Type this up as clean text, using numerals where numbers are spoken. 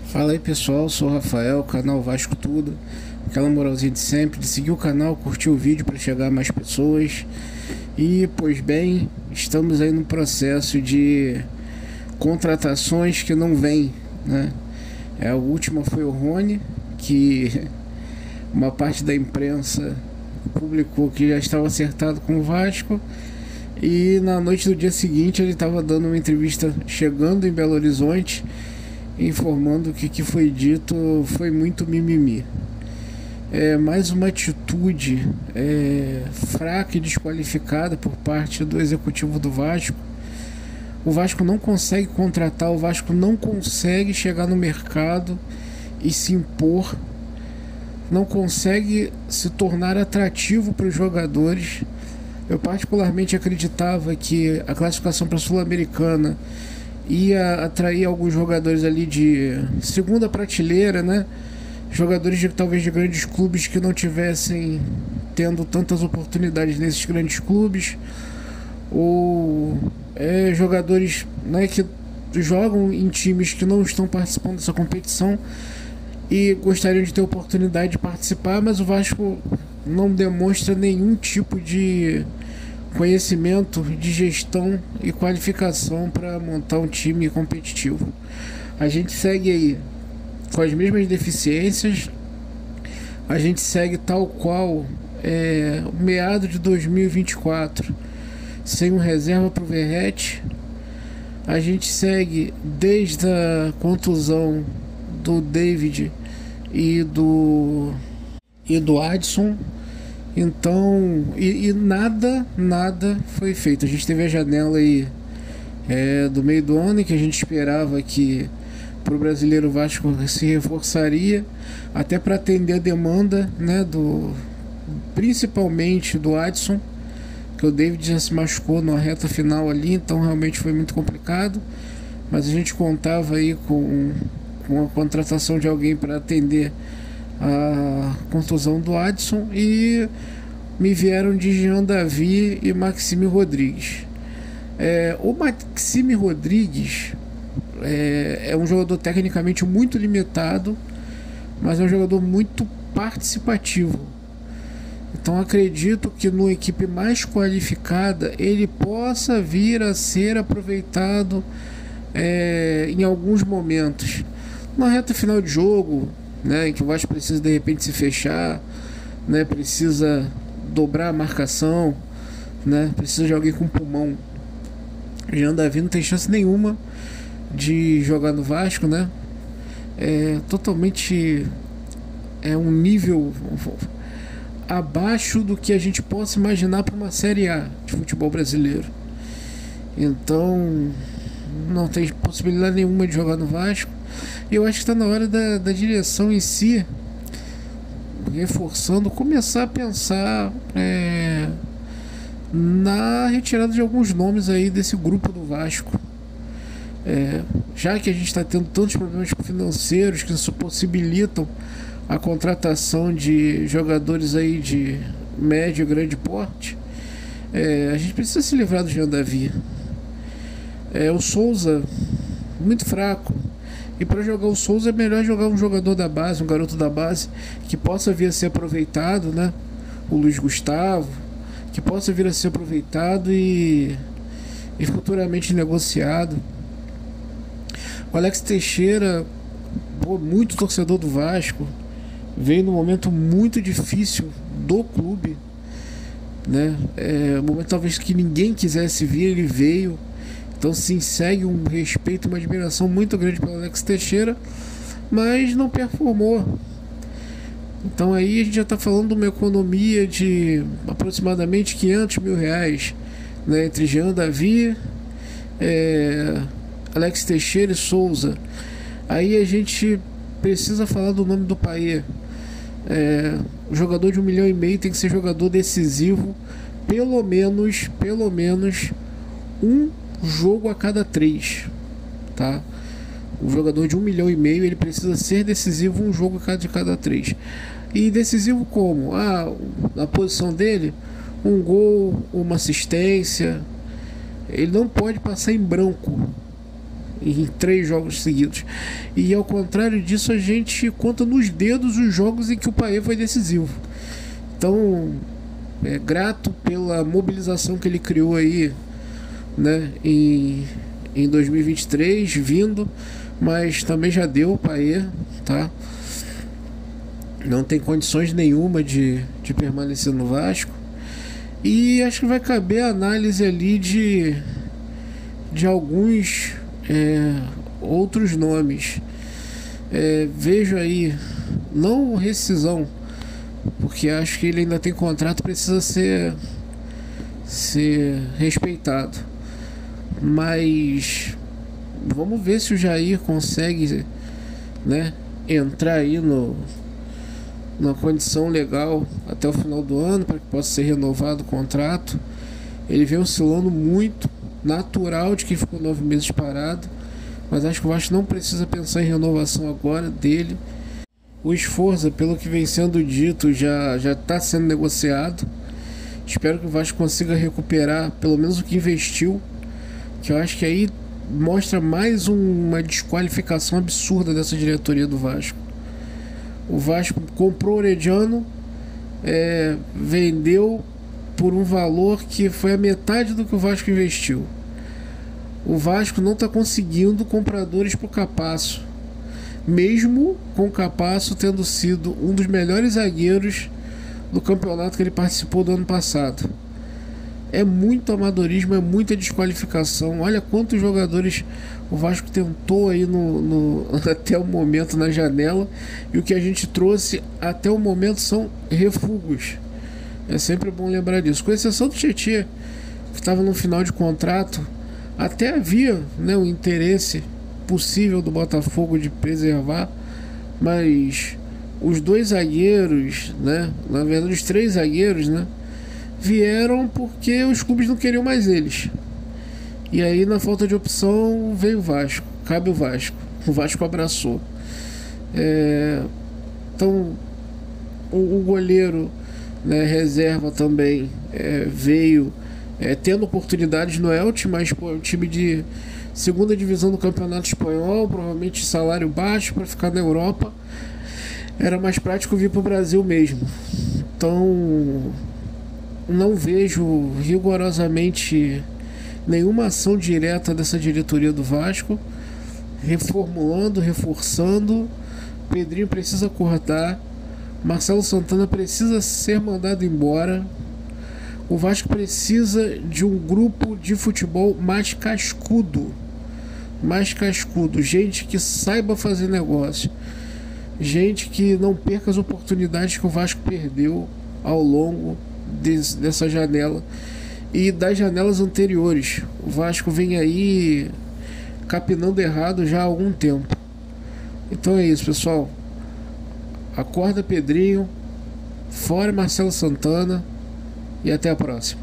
Fala aí pessoal, sou o Rafael, canal Vasco Tudo. Aquela moralzinha de sempre, de seguir o canal, curtir o vídeo para chegar a mais pessoas. E, pois bem, estamos aí no processo de contratações que não vêm, né? A última foi o Rony, que uma parte da imprensa publicou que já estava acertado com o Vasco. E na noite do dia seguinte ele estava dando uma entrevista chegando em Belo Horizonte, informando que o que foi dito foi muito mimimi. Mais uma atitude fraca e desqualificada por parte do executivo do Vasco. O Vasco não consegue contratar, o Vasco não consegue chegar no mercado e se impor, não consegue se tornar atrativo para os jogadores. Eu particularmente acreditava que a classificação para a Sul-Americana ia atrair alguns jogadores ali de segunda prateleira, né? Jogadores talvez de grandes clubes que não tivessem tendo tantas oportunidades nesses grandes clubes, ou jogadores, né, que jogam em times que não estão participando dessa competição e gostariam de ter oportunidade de participar, mas o Vasco não demonstra nenhum tipo de conhecimento de gestão e qualificação para montar um time competitivo. A gente segue aí com as mesmas deficiências, a gente segue tal qual meado de 2024, sem um reserva para o Verratti. A gente segue desde a contusão do David e do Adson. Então, nada foi feito. A gente teve a janela aí do meio do ano, que a gente esperava que para o Brasileiro Vasco se reforçaria, até para atender a demanda, né, principalmente do Adson, que o David já se machucou na reta final ali, então realmente foi muito complicado. Mas a gente contava aí com a contratação de alguém para atender a contusão do Adson, e me vieram de Jean Davi e Maxime Rodrigues. O Maxime Rodrigues é um jogador tecnicamente muito limitado, mas é um jogador muito participativo. Então acredito que numa equipe mais qualificada ele possa vir a ser aproveitado em alguns momentos. Na reta final de jogo, né, em que o Vasco precisa de repente se fechar, né, precisa dobrar a marcação, né, precisa de alguém com pulmão. Jean Davi não tem chance nenhuma de jogar no Vasco, né? Totalmente um nível abaixo do que a gente possa imaginar para uma Série A de futebol brasileiro. Então não tem possibilidade nenhuma de jogar no Vasco. E eu acho que está na hora da direção em si, reforçando, começar a pensar na retirada de alguns nomes aí desse grupo do Vasco. Já que a gente está tendo tantos problemas financeiros que isso possibilitam a contratação de jogadores aí de médio e grande porte, a gente precisa se livrar do Jean Davi. O Souza, muito fraco. E para jogar o Souza é melhor jogar um jogador da base, um garoto da base, que possa vir a ser aproveitado, né? O Luiz Gustavo, que possa vir a ser aproveitado e futuramente negociado. O Alex Teixeira, muito torcedor do Vasco, veio num momento muito difícil do clube, né? Um momento talvez que ninguém quisesse vir, ele veio. Então sim, segue um respeito, uma admiração muito grande pelo Alex Teixeira, mas não performou. Então aí a gente já está falando de uma economia de aproximadamente R$500 mil, né, entre Jean Davi, Alex Teixeira e Souza. Aí a gente precisa falar do nome do Payet. O jogador de 1,5 milhão tem que ser jogador decisivo, pelo menos um jogo a cada 3, tá? O jogador de 1,5 milhão ele precisa ser decisivo um jogo de cada 3. E decisivo como? Na posição dele, um gol, uma assistência. Ele não pode passar em branco. em 3 jogos seguidos. E ao contrário disso, a gente conta nos dedos os jogos em que o Payet foi decisivo. Então, grato pela mobilização que ele criou aí, né, em 2023, vindo, mas também já deu o Payet, tá? Não tem condições nenhuma de permanecer no Vasco. E acho que vai caber a análise ali de alguns outros nomes. Vejo aí, não rescisão, porque acho que ele ainda tem contrato, precisa ser respeitado. Mas vamos ver se o Jair consegue, né, entrar aí numa condição legal até o final do ano, para que possa ser renovado o contrato. Ele vem oscilando muito, natural de que ficou 9 meses parado, mas acho que o Vasco não precisa pensar em renovação agora dele. O Sforza, pelo que vem sendo dito, já está sendo negociado. Espero que o Vasco consiga recuperar pelo menos o que investiu, que eu acho que aí mostra mais uma desqualificação absurda dessa diretoria do Vasco. O Vasco comprou o Orediano, vendeu por um valor que foi a metade do que o Vasco investiu. O Vasco não está conseguindo compradores para o Capasso, mesmo com o Capasso tendo sido um dos melhores zagueiros do campeonato que ele participou do ano passado. É muito amadorismo, é muita desqualificação. Olha quantos jogadores o Vasco tentou aí até o momento na janela, e o que a gente trouxe até o momento são refugos. É sempre bom lembrar disso, com exceção do Tietê, que estava no final de contrato. Até havia, né, um interesse possível do Botafogo de preservar, mas os 2 zagueiros, né, na verdade os 3 zagueiros, né, vieram porque os clubes não queriam mais eles. E aí, na falta de opção, veio o Vasco. Cabe o Vasco. O Vasco abraçou. Então, o goleiro, né, reserva também, veio tendo oportunidades no Elche, mas é um time de segunda divisão do Campeonato Espanhol, provavelmente salário baixo para ficar na Europa. Era mais prático vir para o Brasil mesmo. Então, não vejo rigorosamente nenhuma ação direta dessa diretoria do Vasco, reformulando, reforçando. Pedrinho precisa acordar, Marcelo Santana precisa ser mandado embora. O Vasco precisa de um grupo de futebol mais cascudo, gente que saiba fazer negócio, gente que não perca as oportunidades que o Vasco perdeu ao longo dessa janela e das janelas anteriores. O Vasco vem aí capinando errado já há algum tempo. Então é isso, pessoal. Acorda, Pedrinho, fora Marcelo Santana, e até a próxima.